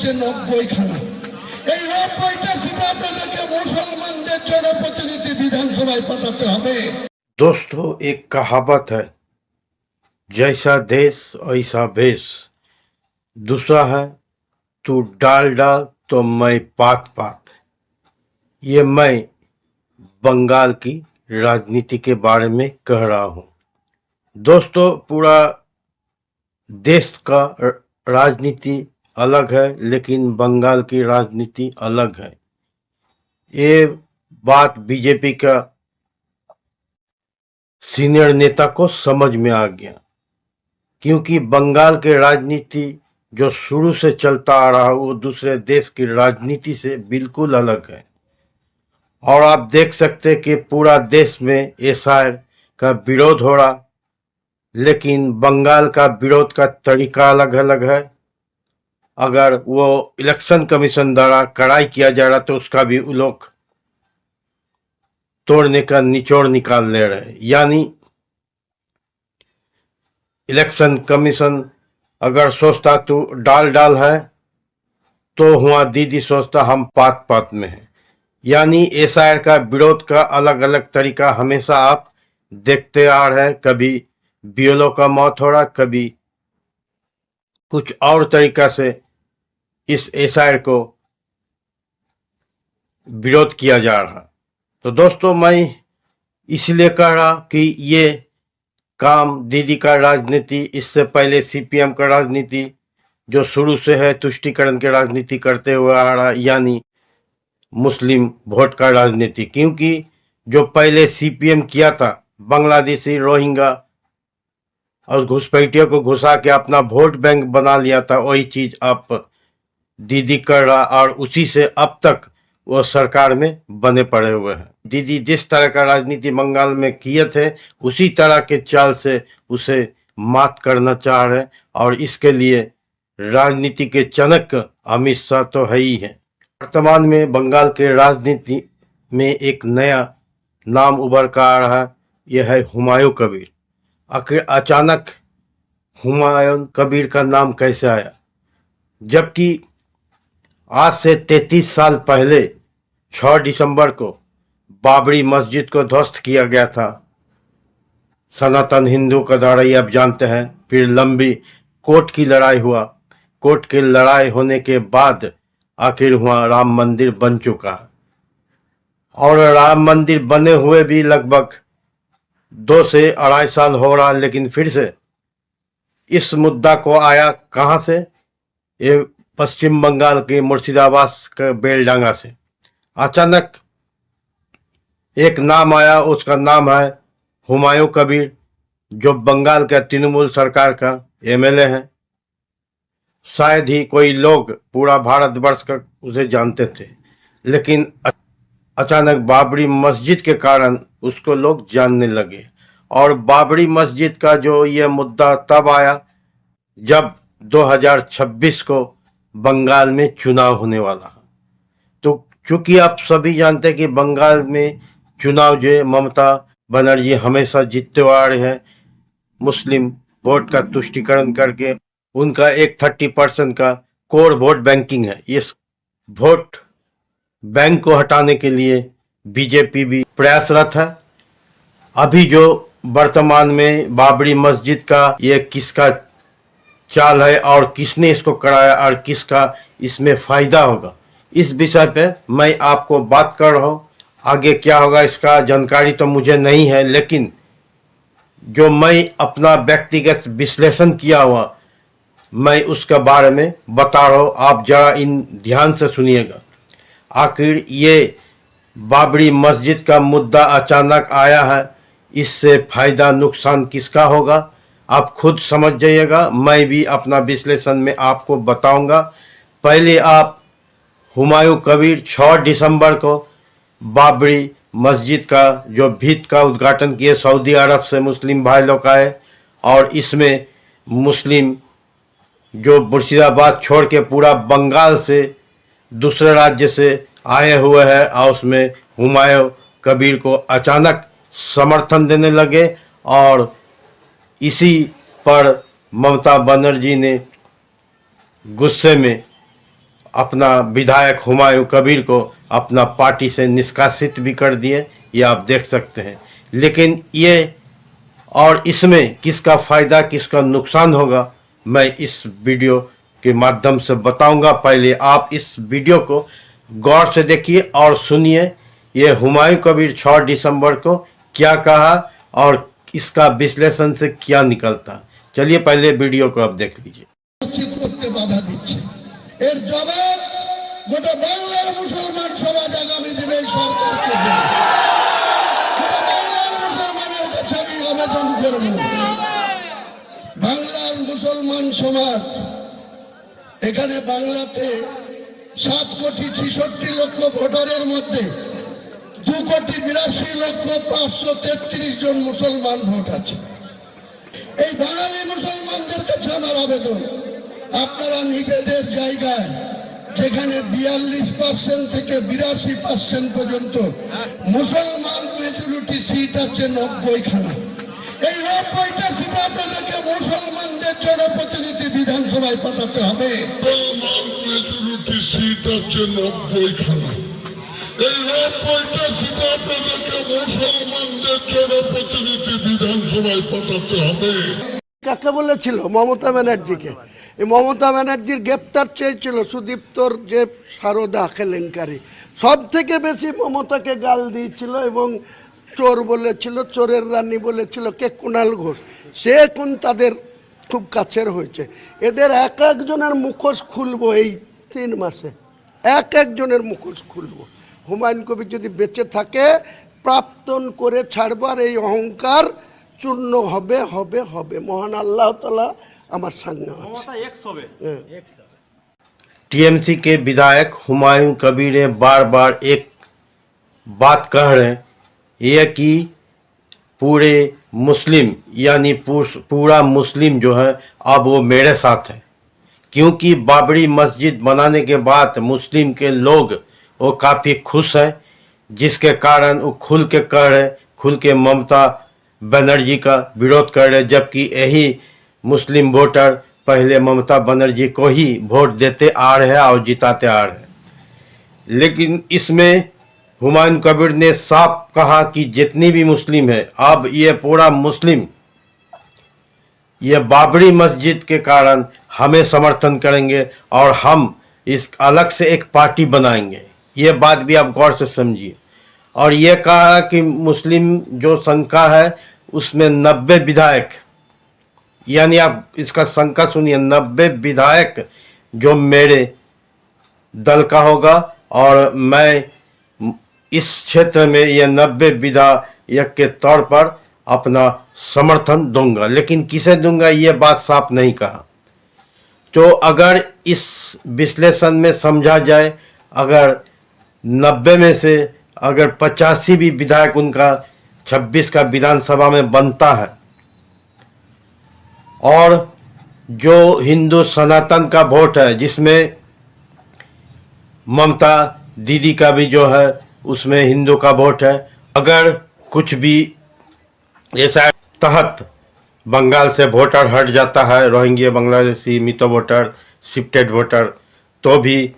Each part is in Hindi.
হচ্ছে 90 খানা। এই 90টা সিটে আপনাদেরকে মুসলমানদের জনপ্রতিনিধি বিধানসভায় পাঠাতে হবে। दोस्तों, एक कहावत है, जैसा देश वैसा भेष। दूसरा है, तू डाल डाल तो मैं पात पात। ये मैं बंगाल की राजनीति के बारे में कह रहा हूँ। दोस्तों, पूरा देश का राजनीति अलग है, लेकिन बंगाल की राजनीति अलग है। ये बात बीजेपी का सीनियर नेता को समझ में आ गया, क्योंकि बंगाल के राजनीति जो शुरू से चलता आ रहा है वो दूसरे देश की राजनीति से बिल्कुल अलग है। और आप देख सकते कि पूरा देश में एसआईआर का विरोध हो रहा, लेकिन बंगाल का विरोध का तरीका अलग अलग है। अगर वो इलेक्शन कमीशन द्वारा कड़ाई किया जा रहा तो उसका भी वो लोग तोड़ने का निचोड़ निकाल ले रहे। यानी इलेक्शन कमीशन अगर सोचता तो डाल डाल है, तो हुआ दीदी सोचता हम पात पात में है। यानी एसआईआर का विरोध का अलग अलग तरीका हमेशा आप देखते आ रहे हैं। कभी बीएलओ का मौत हो रहा, कभी कुछ और तरीका से इस एसआईआर को विरोध किया जा रहा। तो दोस्तों, मैं इसलिए कह रहा कि ये काम दीदी का राजनीति, इससे पहले सीपीएम का राजनीति जो शुरू से है तुष्टीकरण की राजनीति करते हुए आ रहा, यानी मुस्लिम वोट का राजनीति। क्योंकि जो पहले सीपीएम किया था, बांग्लादेशी, रोहिंग्या और घुसपैठियों को घुसा के अपना वोट बैंक बना लिया था, वही चीज आप दीदी कर रहा, और उसी से अब तक वो सरकार में बने पड़े हुए हैं। दीदी जिस तरह का राजनीति बंगाल में किए थे, उसी तरह के चाल से उसे मात करना चाह रहे, और इसके लिए राजनीति के चाणक्य अमित शाह तो है ही है। वर्तमान में बंगाल के राजनीति में एक नया नाम उभर कर आ रहा है, यह है हुमायूं कबीर। आखिर अचानक हुमायूं कबीर का नाम कैसे आया, जबकि आज से 33 साल पहले 6 दिसंबर को बाबरी मस्जिद को ध्वस्त किया गया था सनातन हिंदू का द्वारा, ये आप जानते हैं। फिर लंबी कोर्ट की लड़ाई हुआ, कोर्ट की लड़ाई होने के बाद आखिर हुआ राम मंदिर बन चुका है। और राम मंदिर बने हुए भी लगभग 2 से 2.5 साल हो रहा, लेकिन फिर से इस मुद्दा को आया कहाँ से? ये पश्चिम बंगाल के मुर्शिदाबाद के बेलडांगा से अचानक एक नाम आया। उसका नाम है हुमायूं कबीर, जो बंगाल के तृणमूल सरकार का एमएलए है। शायद ही कोई लोग पूरा भारतवर्ष का उसे जानते थे, लेकिन अचानक बाबरी मस्जिद के कारण उसको लोग जानने लगे। और बाबरी मस्जिद का जो ये मुद्दा तब आया जब 2026 को बंगाल में चुनाव होने वाला है। तो चूंकि आप सभी जानते हैं कि बंगाल में चुनाव जो ममता बनर्जी हमेशा जीतते आ रहे हैं, मुस्लिम वोट का तुष्टीकरण करके उनका एक 30% का कोर वोट बैंकिंग है। इस वोट बैंक को हटाने के लिए बीजेपी भी प्रयासरत है। अभी जो वर्तमान में बाबरी मस्जिद का ये किसका चाल है और किसने इसको कराया और किसका इसमें फायदा होगा, इस विषय पे मैं आपको बात कर रहा हूँ। आगे क्या होगा इसका जानकारी तो मुझे नहीं है, लेकिन जो मैं अपना व्यक्तिगत विश्लेषण किया हुआ मैं उसके बारे में बता रहा हूँ। आप जरा इन ध्यान से सुनिएगा। आखिर ये बाबरी मस्जिद का मुद्दा अचानक आया है, इससे फायदा नुकसान किसका होगा आप खुद समझ जाइएगा। मैं भी अपना विश्लेषण में आपको बताऊंगा। पहले आप हुमायूं कबीर 6 दिसंबर को बाबरी मस्जिद का जो भित्त का उद्घाटन किए, सऊदी अरब से मुस्लिम भाई लोग आए, और इसमें मुस्लिम जो मुर्शिदाबाद छोड़ के पूरा बंगाल से दूसरे राज्य से आए हुए हैं, और उसमें हुमायूं कबीर को अचानक समर्थन देने लगे। और इसी पर ममता बनर्जी ने गुस्से में अपना विधायक हुमायूं कबीर को अपना पार्टी से निष्कासित भी कर दिए, ये आप देख सकते हैं। लेकिन ये और इसमें किसका फायदा किसका नुकसान होगा, मैं इस वीडियो के माध्यम से बताऊंगा। पहले आप इस वीडियो को गौर से देखिए और सुनिए, ये हुमायूं कबीर 6 दिसंबर को क्या कहा और इसका विश्लेषण से क्या निकलता। चलिए पहले वीडियो को आप देख लीजिए। নিশ্চিত করতে বাধা দিচ্ছে, এর জবাব গোটা বাংলার মুসলমান সমাজ আগামী দিনে এই সরকারকে দেবে। গোটা বাংলার মুসলমানের কাছে আমি আবেদন করব, বাংলার মুসলমান সমাজ, এখানে বাংলাতে 7,66,00,000 ভোটারের মধ্যে 2,82,533 জন মুসলমান ভোট আছে। এই বাঙালি মুসলমানদের কাছে আমার আবেদন, আপনারা নিজেদের জায়গায় যেখানে 42% থেকে 82% পর্যন্ত মুসলমান মেজরিটি সিট আছে 90খানা, এই 90টা সিটে আপনাদেরকে মুসলমানদের জনপ্রতিনিধি বিধানসভায় পাঠাতে হবে। মুসলমান মেজরিটি সিট আছে 90খানা, এই 90টা সিটে আপনাদেরকে মুসলমানদের জনপ্রতিনিধি বিধানসভায় পাঠাতে হবে। কাকে বলেছিল? মমতা ব্যানার্জিকে। এই মমতা ব্যানার্জির গ্রেপ্তার চেয়েছিল সুদীপ্তর যে সারদা কেলেঙ্কারি, সব থেকে বেশি মমতাকে গাল দিয়েছিল এবং চোর বলেছিল, চোরের রানী বলেছিল কে? কুণাল ঘোষ। সে এখন তাদের খুব কাছের হয়েছে। এদের এক একজনের মুখোশ খুলবো এই 3 মাসে, এক একজনের মুখোশ খুলবো। হুমায়ুন কবির যদি বেঁচে থাকে প্রাপ্তন করে ছাড়বার এই অহংকার চূর্ণ হবে হবে হবে। মহান আল্লাহ তাআলা আমার সামনে আছে। टीएमसी के विधायक हुमायूं कबीर ने बार बार एक बात कह रहे हैं, यह कि पूरे मुस्लिम यानी पूरा मुस्लिम जो है अब वो मेरे साथ है, क्योंकि बाबरी मस्जिद बनाने के बाद मुस्लिम के लोग वो काफ़ी खुश है, जिसके कारण वो खुल के कह रहे, खुल के ममता बनर्जी का विरोध कर रहे, जबकि यही मुस्लिम वोटर पहले ममता बनर्जी को ही वोट देते आ रहे हैं और जिताते आ रहे हैं। लेकिन इसमें हुमायूं कबीर ने साफ कहा कि जितनी भी मुस्लिम है, अब ये पूरा मुस्लिम ये बाबरी मस्जिद के कारण हमें समर्थन करेंगे और हम इस अलग से एक पार्टी बनाएंगे। ये बात भी आप गौर से समझिए। और ये कहा कि मुस्लिम जो संख्या है उसमें 90 विधायक, यानी आप इसका संख्या सुनिए, 90 विधायक जो मेरे दल का होगा और मैं इस क्षेत्र में ये 90 विधायक के तौर पर अपना समर्थन दूंगा। लेकिन किसे दूंगा ये बात साफ नहीं कहा। तो अगर इस विश्लेषण में समझा जाए, अगर 90 में से अगर 85 भी विधायक उनका 26 का विधानसभा में बनता है और जो हिंदू सनातन का वोट है जिसमें ममता दीदी का भी जो है उसमें हिंदू का वोट है, अगर कुछ भी ऐसा तहत बंगाल से वोटर हट जाता है, रोहिंग्या बांग्लादेशी मितो वोटर शिफ्टेड वोटर, तो भी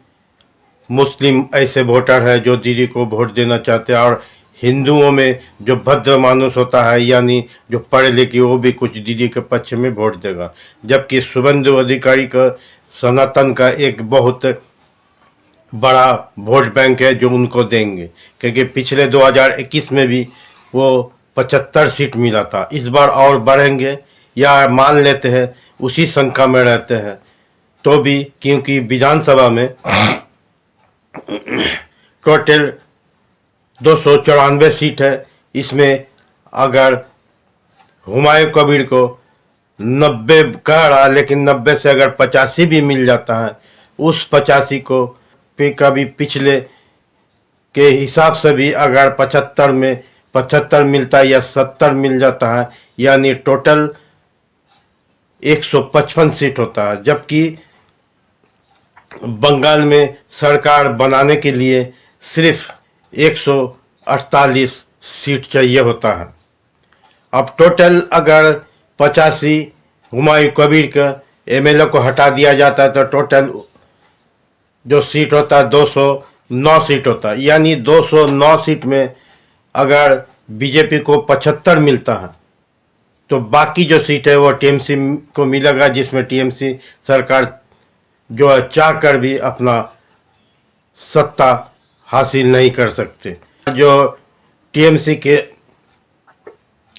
मुस्लिम ऐसे वोटर है जो दीदी को वोट देना चाहते हैं। और हिंदुओं में जो भद्र मानुस होता है यानी जो पढ़े लिखे वो भी कुछ दीदी के पक्ष में वोट देगा, जबकि शुभेंदु अधिकारी का सनातन का एक बहुत बड़ा वोट बैंक है जो उनको देंगे, क्योंकि पिछले 2021 में भी वो 75 सीट मिला था। इस बार और बढ़ेंगे या मान लेते हैं उसी संख्या में रहते हैं तो भी, क्योंकि विधानसभा में टोटल 294 सीट है। इसमें अगर हुमायूं कबीर को 90 कह रहा, लेकिन 90 से अगर 85 भी मिल जाता है, उस 85 को कभी पिछले के हिसाब से भी अगर 75 में 75 मिलता है या 70 मिल जाता है, यानी टोटल 155 सीट होता है। जबकि बंगाल में सरकार बनाने के लिए सिर्फ 148 सीट चाहिए होता है। अब टोटल अगर 85 हुमायूं कबीर का एमएलए को हटा दिया जाता है तो टोटल जो सीट होता है 209 सीट होता है, यानी 209 सीट में अगर बीजेपी को 75 मिलता है तो बाकी जो सीट है वो टीएमसी को मिलेगा, जिसमें टीएमसी सरकार जो है चाह कर भी अपना सत्ता हासिल नहीं कर सकते। जो टीएमसी के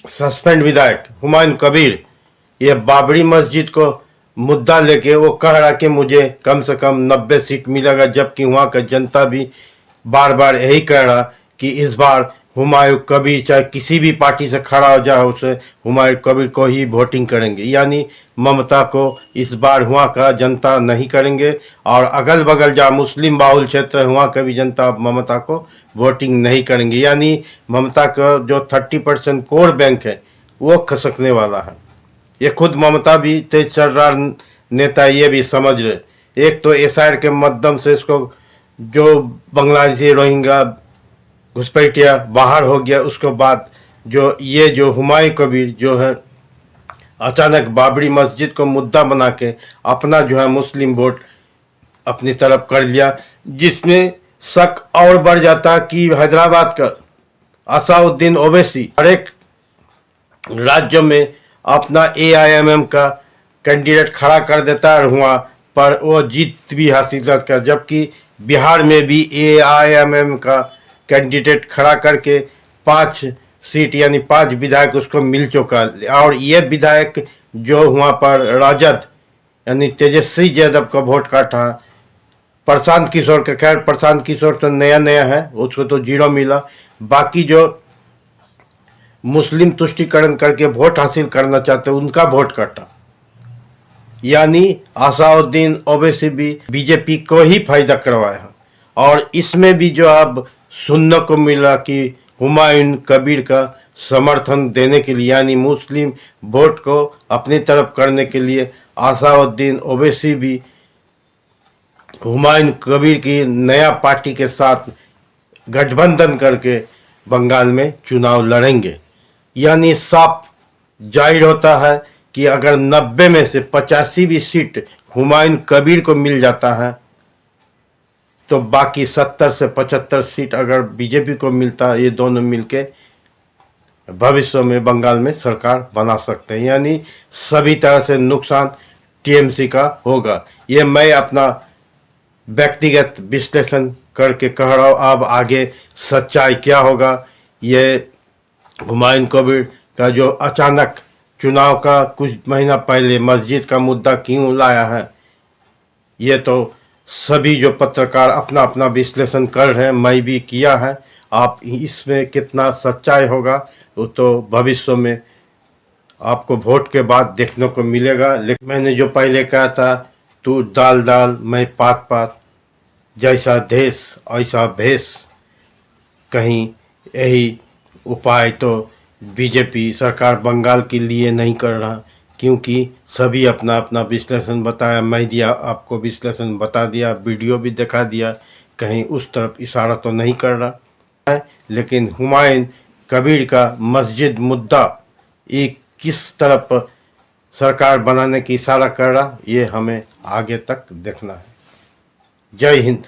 सस्पेंड विधायक हुमायूं कबीर ये बाबरी मस्जिद को मुद्दा लेके वो कह रहा कि मुझे कम से कम 90 सीट मिलेगा, जबकि वहाँ का जनता भी बार बार यही कह रहा कि इस बार हुमायूं कबीर चाहे किसी भी पार्टी से खड़ा हो जाए उसे हुमायूं कबीर को ही वोटिंग करेंगे, यानी ममता को इस बार वहाँ का जनता नहीं करेंगे। और अगल बगल जहाँ मुस्लिम बाहुल क्षेत्र है वहाँ का भी जनता ममता को वोटिंग नहीं करेंगे, यानी ममता का जो 30% कोर बैंक है वो खसकने वाला है। ये खुद ममता भी तेज चल रहा नेता ये भी समझ रहे। एक तो एसआईआर के माध्यम से इसको जो बांग्लादेशी रोहिंग्या घुसपैठिया बाहर हो गया, उसके बाद जो हुमायूं कबीर जो है अचानक बाबरी मस्जिद को मुद्दा बना के अपना जो है मुस्लिम वोट अपनी तरफ कर लिया, जिसमें शक और बढ़ जाता कि हैदराबाद का असाउद्दीन ओवैसी हर एक राज्य में अपना एआईएमएम का कैंडिडेट खड़ा कर देता है, वहाँ पर वो जीत भी हासिल कर, जबकि बिहार में भी एआईएमएम का कैंडिडेट खड़ा करके 5 सीट यानी 5 विधायक उसको मिल चुका। और ये विधायक जो वहाँ पर राजद यानी तेजस्वी यादव का वोट काटा, प्रशांत किशोर का, खैर प्रशांत किशोर तो नया है, उसको तो 0 मिला। बाकी जो मुस्लिम तुष्टिकरण करके वोट हासिल करना चाहते उनका वोट काटा, यानी असाउद्दीन ओवैसी भी बीजेपी को ही फायदा करवाया। और इसमें भी जो अब सुनने को मिला कि हुमायूं कबीर का समर्थन देने के लिए यानी मुस्लिम वोट को अपनी तरफ करने के लिए असाउद्दीन ओवैसी भी हुमायूं कबीर की नया पार्टी के साथ गठबंधन करके बंगाल में चुनाव लड़ेंगे। यानी साफ जाहिर होता है कि अगर 90 में से 85 भी सीट हुमायूं कबीर को मिल जाता है तो बाकी 70 से 75 सीट अगर बीजेपी को मिलता है, ये दोनों मिलके भविष्य में बंगाल में सरकार बना सकते हैं, यानी सभी तरह से नुकसान टीएमसी का होगा। ये मैं अपना व्यक्तिगत विश्लेषण करके कह रहा हूँ। अब आगे सच्चाई क्या होगा, ये हुमायूं कबीर का जो अचानक चुनाव का कुछ महीना पहले मस्जिद का मुद्दा क्यों लाया है, ये तो सभी जो पत्रकार अपना अपना विश्लेषण कर रहे हैं, मैं भी किया है। आप इसमें कितना सच्चाई होगा वो तो भविष्य में आपको वोट के बाद देखने को मिलेगा। लेकिन मैंने जो पहले कहा था, तू दाल दाल मैं पात पात, जैसा देश ऐसा भेष, कहीं यही उपाय तो बीजेपी सरकार बंगाल के लिए नहीं कर रहा, क्योंकि सभी अपना अपना विश्लेषण बताया। मैं दिया आपको विश्लेषण बता दिया, वीडियो भी दिखा दिया, कहीं उस तरफ इशारा तो नहीं कर रहा है। लेकिन हुमायूं कबीर का मस्जिद मुद्दा एक किस तरफ सरकार बनाने की इशारा कर रहा, ये हमें आगे तक देखना है। जय हिंद।